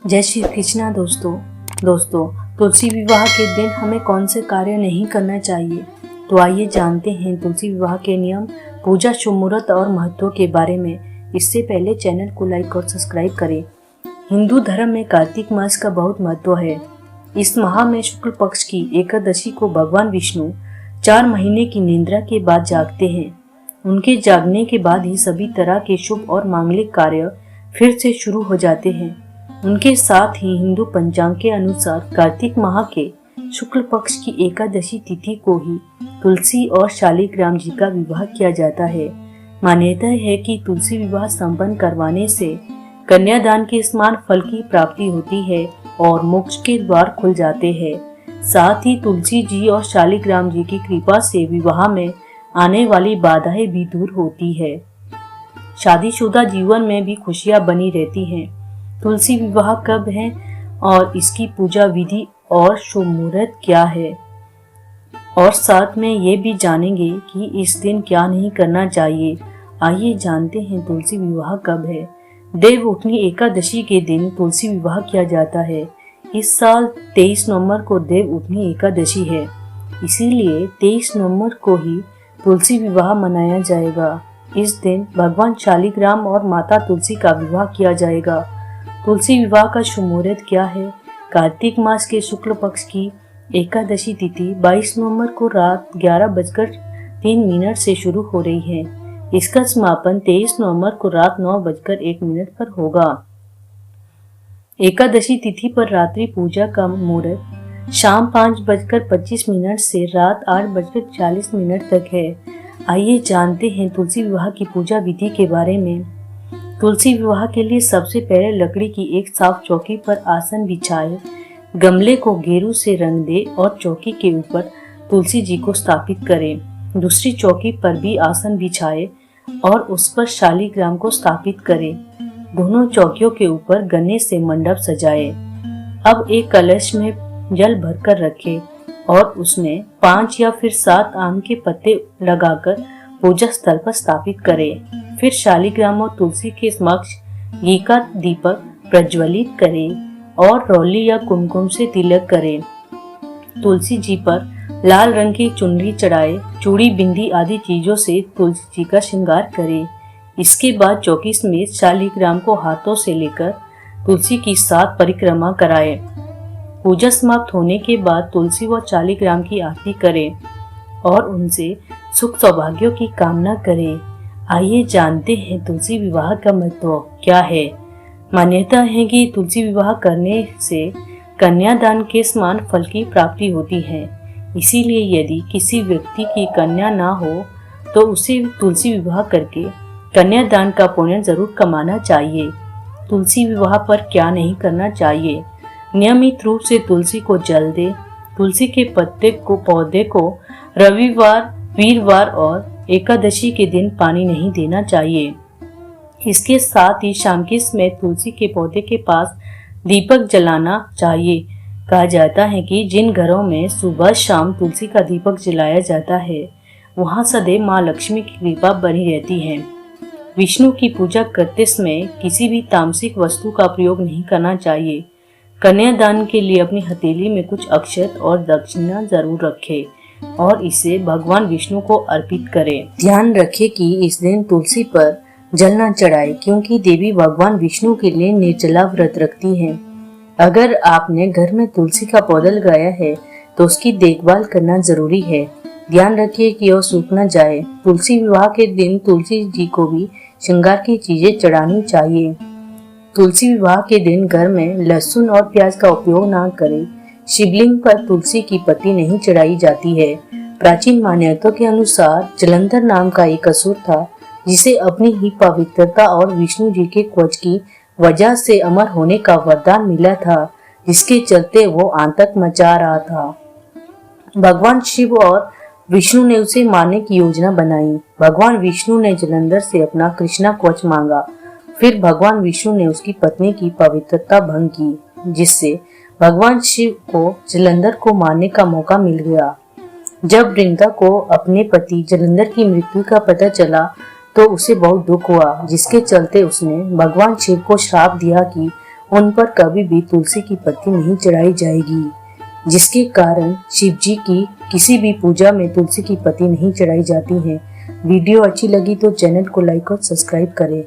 जय श्री कृष्णा दोस्तों तुलसी विवाह के दिन हमें कौन से कार्य नहीं करना चाहिए। तो आइए जानते हैं तुलसी विवाह के नियम, पूजा, शुभ मुहूर्त और महत्व के बारे में। इससे पहले चैनल को लाइक और सब्सक्राइब करें। हिंदू धर्म में कार्तिक मास का बहुत महत्व है। इस माह में शुक्ल पक्ष की एकादशी को भगवान विष्णु 4 महीने की निद्रा के बाद जागते हैं। उनके जागने के बाद ही सभी तरह के शुभ और मांगलिक कार्य फिर से शुरू हो जाते हैं। उनके साथ ही हिंदू पंचांग के अनुसार कार्तिक माह के शुक्ल पक्ष की एकादशी तिथि को ही तुलसी और शालिग्राम जी का विवाह किया जाता है। मान्यता है कि तुलसी विवाह संपन्न करवाने से कन्यादान के समान फल की प्राप्ति होती है और मोक्ष के द्वार खुल जाते हैं। साथ ही तुलसी जी और शालिग्राम जी की कृपा से विवाह में आने वाली बाधाएं भी दूर होती है। शादीशुदा जीवन में भी खुशियां बनी रहती हैं। तुलसी विवाह कब है और इसकी पूजा विधि और शुभ मुहूर्त क्या है, और साथ में ये भी जानेंगे कि इस दिन क्या नहीं करना चाहिए। आइए जानते हैं तुलसी विवाह कब है। देवउठनी एकादशी के दिन तुलसी विवाह किया जाता है। इस साल 23 नवंबर को देवउठनी एकादशी है, इसीलिए 23 नवंबर को ही तुलसी विवाह मनाया जाएगा। इस दिन भगवान शालिग्राम और माता तुलसी का विवाह किया जाएगा। तुलसी विवाह का शुभ मुहूर्त क्या है। कार्तिक मास के शुक्ल पक्ष की एकादशी तिथि 22 नवंबर को रात 11:03 से शुरू हो रही है। इसका समापन 23 नवंबर को रात 9:01 पर होगा। एकादशी तिथि पर रात्रि पूजा का मुहूर्त शाम 5:25 से रात 8:40 तक है। आइए जानते हैं तुलसी विवाह की पूजा विधि के बारे में। तुलसी विवाह के लिए सबसे पहले लकड़ी की एक साफ चौकी पर आसन बिछाए, गमले को गेरू से रंग दे और चौकी के ऊपर तुलसी जी को स्थापित करें। दूसरी चौकी पर भी आसन बिछाए और उस पर शालिग्राम को स्थापित करें। दोनों चौकियों के ऊपर गन्ने से मंडप सजाए। अब एक कलश में जल भरकर रखें और उसमें 5 या फिर 7 आम के पत्ते लगाकर पूजा स्थल पर स्थापित करें। फिर शालिग्राम और तुलसी के समक्ष घी का दीपक प्रज्वलित करें और रौली या कुमकुम से तिलक करें। तुलसी जी पर लाल रंग की चुनरी चढ़ाए, चूड़ी, बिंदी आदि चीजों से तुलसी जी का श्रृंगार करें। इसके बाद चौकी समेत शालिग्राम को हाथों से लेकर तुलसी की 7 परिक्रमा कराएं। पूजा समाप्त होने के बाद तुलसी व शालिग्राम की आरती करें और उनसे सुख सौभाग्यों की कामना करें। आइए जानते हैं तुलसी विवाह का महत्व क्या है। मान्यता है कि तुलसी विवाह करने से कन्यादान के समान फल की प्राप्ति होती है। इसीलिए यदि किसी व्यक्ति की कन्या ना हो तो उसे तुलसी विवाह करके कन्यादान का पुण्य जरूर कमाना चाहिए। तुलसी विवाह पर क्या नहीं करना चाहिए। नियमित रूप से तुलसी को जल दे। तुलसी के पौधे को रविवार, वीरवार और एकादशी के दिन पानी नहीं देना चाहिए। इसके साथ ही शाम के समय तुलसी के पौधे के पास दीपक जलाना चाहिए। कहा जाता है कि जिन घरों में सुबह शाम तुलसी का दीपक जलाया जाता है वहां सदैव माँ लक्ष्मी की कृपा बनी रहती है। विष्णु की पूजा करते समय किसी भी तामसिक वस्तु का प्रयोग नहीं करना चाहिए। कन्यादान के लिए अपनी हथेली में कुछ अक्षत और दक्षिणा जरूर रखें और इसे भगवान विष्णु को अर्पित करें। ध्यान रखें कि इस दिन तुलसी पर जल न चढ़ाए, क्योंकि देवी भगवान विष्णु के लिए निर्जला व्रत रखती हैं। अगर आपने घर में तुलसी का पौधा लगाया है तो उसकी देखभाल करना जरूरी है। ध्यान रखिए कि वह सूख न जाए। तुलसी विवाह के दिन तुलसी जी को भी श्रृंगार की चीजें चढ़ानी चाहिए। तुलसी विवाह के दिन घर में लहसुन और प्याज का उपयोग न करें। शिवलिंग पर तुलसी की पत्ती नहीं चढ़ाई जाती है। प्राचीन मान्यताओं के अनुसार जलंधर नाम का एक असुर था जिसे अपनी ही पवित्रता और विष्णु जी के कवच की वजह से अमर होने का वरदान मिला था, जिसके चलते वो आतंक मचा रहा था। भगवान शिव और विष्णु ने उसे मारने की योजना बनाई। भगवान विष्णु ने जलंधर से अपना कृष्णा कवच मांगा। फिर भगवान विष्णु ने उसकी पत्नी की पवित्रता भंग की, जिससे भगवान शिव को जलंधर को मारने का मौका मिल गया। जब वृंदा को अपने पति जलंधर की मृत्यु का पता चला तो उसे बहुत दुख हुआ, जिसके चलते उसने भगवान शिव को श्राप दिया कि उन पर कभी भी तुलसी की पत्ती नहीं चढ़ाई जाएगी, जिसके कारण शिव जी की किसी भी पूजा में तुलसी की पत्ती नहीं चढ़ाई जाती है। वीडियो अच्छी लगी तो चैनल को लाइक और सब्सक्राइब करें।